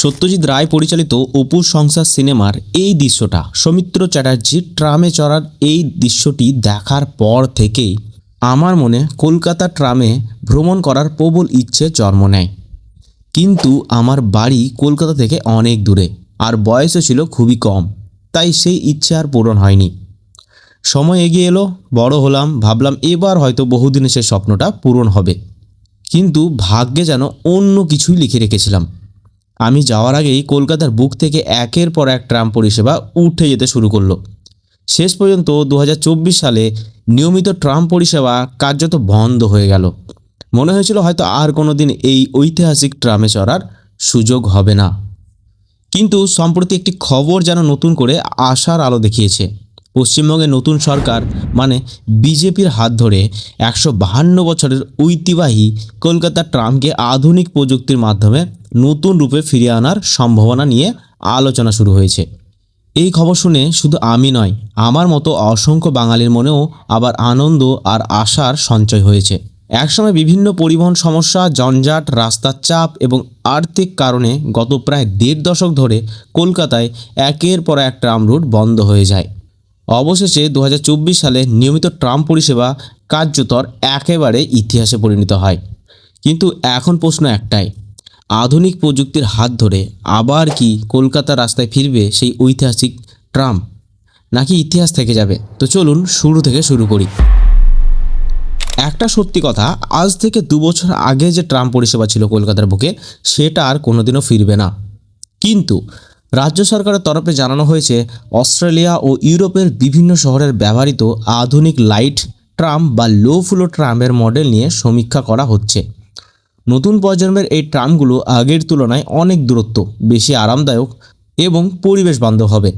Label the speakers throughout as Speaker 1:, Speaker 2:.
Speaker 1: সত্যজিৎ রায় পরিচালিত অপুর সংসার সিনেমার এই দৃশ্যটা সৌমিত্র চ্যাটার্জির ট্রামে চড়ার এই দৃশ্যটি দেখার পর থেকেই আমার মনে কলকাতা ট্রামে ভ্রমণ করার প্রবল ইচ্ছে জন্ম নেয়। কিন্তু আমার বাড়ি কলকাতা থেকে অনেক দূরে, আর বয়সও ছিল খুবই কম, তাই সেই ইচ্ছে আর পূরণ হয়নি। সময় এগিয়ে এলো, বড় হলাম, ভাবলাম এবার হয়তো বহুদিনে সে স্বপ্নটা পূরণ হবে। কিন্তু ভাগ্যে যেন অন্য কিছুই লিখে রেখেছিলাম। আমি যাওয়ার আগেই কলকাতার বুক থেকে একের পর এক ট্রাম পরিষেবা উঠে যেতে শুরু করলো। শেষ পর্যন্ত 2024 সালে নিয়মিত ট্রাম পরিষেবা কার্যত বন্ধ হয়ে গেল। মনে হয়েছিল হয়তো আর কোনো দিন এই ঐতিহাসিক ট্রামে চড়ার সুযোগ হবে না। কিন্তু সম্প্রতি একটি খবর যেন নতুন করে আশার আলো দেখিয়েছে। পশ্চিমবঙ্গে নতুন সরকার মানে বিজেপির হাত ধরে 152 বছরের ঐতিহ্যবাহী কলকাতা ট্রামকে আধুনিক প্রযুক্তির মাধ্যমে নতুন রূপে ফিরিয়ে আনার সম্ভাবনা নিয়ে আলোচনা শুরু হয়েছে। এই খবর শুনে শুধু আমি নয়, আমার মতো অসংখ্য বাঙালির মনেও আবার আনন্দ আর আশার সঞ্চয় হয়েছে। একসময় বিভিন্ন পরিবহন সমস্যা, জঞ্জাট, রাস্তার চাপ এবং আর্থিক কারণে গত প্রায় 1.5 দশক ধরে কলকাতায় একের পর এক ট্রাম রুট বন্ধ হয়ে যায়। অবশেষে 2024 সালে নিয়মিত ট্রাম পরিষেবা কার্যতর একেবারে ইতিহাসে পরিণত হয়। কিন্তু এখন প্রশ্ন একটাই, আধুনিক প্রযুক্তির হাত ধরে আবার কি কলকাতার রাস্তায় ফিরবে সেই ঐতিহাসিক ট্রাম, নাকি ইতিহাস থেকে যাবে? তো চলুন শুরু থেকে শুরু করি। একটা সত্যি কথা, আজ থেকে 2 বছর আগে যে ট্রাম পরিষেবা ছিল কলকাতার বুকে, সেটা আর কোনোদিনও ফিরবে না। কিন্তু রাজ্য সরকারের তরফে জানানো হয়েছে, অস্ট্রেলিয়া ও ইউরোপের বিভিন্ন শহরের ব্যবহৃত আধুনিক লাইট ট্রাম বা লো ফ্লো ট্রামের মডেল নিয়ে সমীক্ষা করা হচ্ছে। নতুন প্রজন্মের এই ট্রামগুলো আগের তুলনায় অনেক দূরত্ব, বেশি আরামদায়ক এবং পরিবেশ বান্ধব হবে।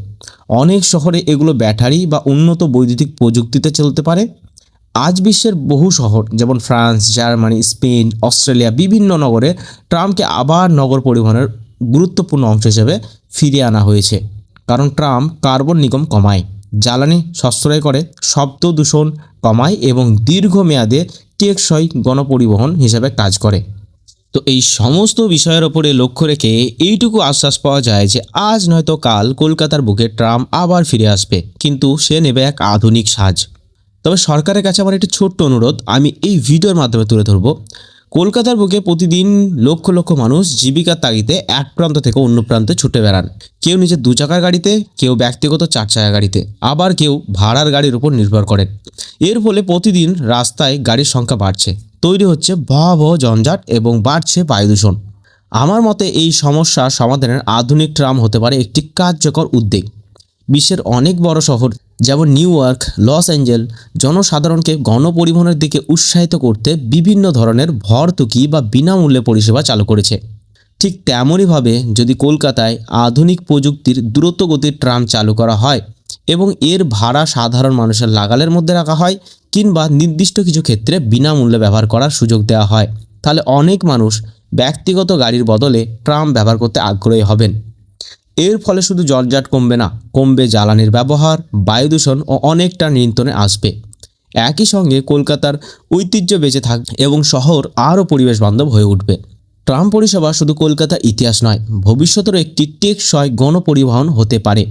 Speaker 1: অনেক শহরে এগুলো ব্যাটারি বা উন্নত বৈদ্যুতিক প্রযুক্তিতে চলতে পারে। আজ বিশ্বের বহু শহর যেমন ফ্রান্স, জার্মানি, স্পেন, অস্ট্রেলিয়া বিভিন্ন নগরে ট্রামকে আবার নগর পরিবহনের গুরুত্বপূর্ণ অংশ হিসেবে ফিরিয়ে আনা হয়েছে। কারণ ট্রাম কার্বন নিগম কমায়, জ্বালানি সাশ্রয় করে, শব্দ দূষণ কমায় এবং দীর্ঘমেয়াদে টেকসই গণপরিবহন হিসেবে কাজ করে। তো এই সমস্ত বিষয়ের ওপরে লক্ষ্য রেখে এইটুকু আশ্বাস পাওয়া যায় যে আজ নয়তো কাল কলকাতার বুকে ট্রাম আবার ফিরে আসবে, কিন্তু সে নেবে এক আধুনিক সাজ। তবে সরকারের কাছে আমার একটি ছোট্ট অনুরোধ আমি এই ভিডিওর মাধ্যমে তুলে ধরব। কলকাতার বুকে প্রতিদিন লক্ষ লক্ষ মানুষ জীবিকার তাগিদে এক প্রান্ত থেকে অন্য প্রান্তে ছুটে বেড়ান। কেউ নিজের 2 চাকার গাড়িতে, কেউ ব্যক্তিগত 4 চাকা গাড়িতে, আবার কেউ ভাড়ার গাড়ির উপর নির্ভর করেন। এর ফলে প্রতিদিন রাস্তায় গাড়ির সংখ্যা বাড়ছে, তৈরি হচ্ছে ভয়াবহ জঞ্জাট এবং বাড়ছে বায়ু দূষণ। আমার মতে এই সমস্যা সমাধানের আধুনিক ট্রাম হতে পারে একটি কার্যকর উদ্যোগ। বিশ্বের অনেক বড় শহর যেমন নিউ ইয়র্ক, লস অ্যাঞ্জেল জনসাধারণকে গণপরিবহনের দিকে উৎসাহিত করতে বিভিন্ন ধরনের ভর্তুকি বা বিনামূল্যে পরিষেবা চালু করেছে। ঠিক তেমনইভাবে যদি কলকাতায় আধুনিক প্রযুক্তির দ্রুতগতির ট্রাম চালু করা হয় এবং এর ভাড়া সাধারণ মানুষের লাগালের মধ্যে রাখা হয়, কিংবা নির্দিষ্ট কিছু ক্ষেত্রে বিনামূল্যে ব্যবহার করার সুযোগ দেওয়া হয়, তাহলে অনেক মানুষ ব্যক্তিগত গাড়ির বদলে ট্রাম ব্যবহার করতে আগ্রহী হবেন। এর ফলে শুধু জঞ্জাট কমবে না, কমবে জ্বালানির ব্যবহার, বায়ু দূষণ ও অনেকটা নিয়ন্ত্রণে আসবে। একই সঙ্গে কলকাতার ঐতিহ্য বেঁচে থাকবে এবং শহর আরও পরিবেশ বান্ধব হয়ে উঠবে। ট্রাম পরিষেবা শুধু কলকাতার ইতিহাস নয়, ভবিষ্যতেরও একটি টেকসই গণপরিবহন হতে পারে,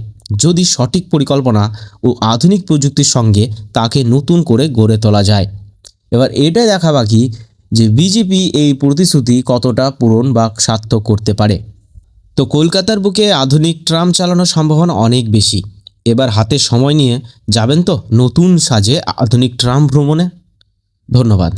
Speaker 1: যদি সঠিক পরিকল্পনা ও আধুনিক প্রযুক্তির সঙ্গে তাকে নতুন করে গড়ে তোলা যায়। এবার এটাই দেখা বাকি যে বিজেপি এই প্রতিশ্রুতি কতটা পূরণ বা সার্থক করতে পারে। তো কলকাতার বুকে আধুনিক ট্রাম চালানোর সম্ভাবনা অনেক বেশি। এবার হাতে সময় নিয়ে যাবেন তো নতুন সাজে আধুনিক ট্রাম ভ্রমণে। ধন্যবাদ।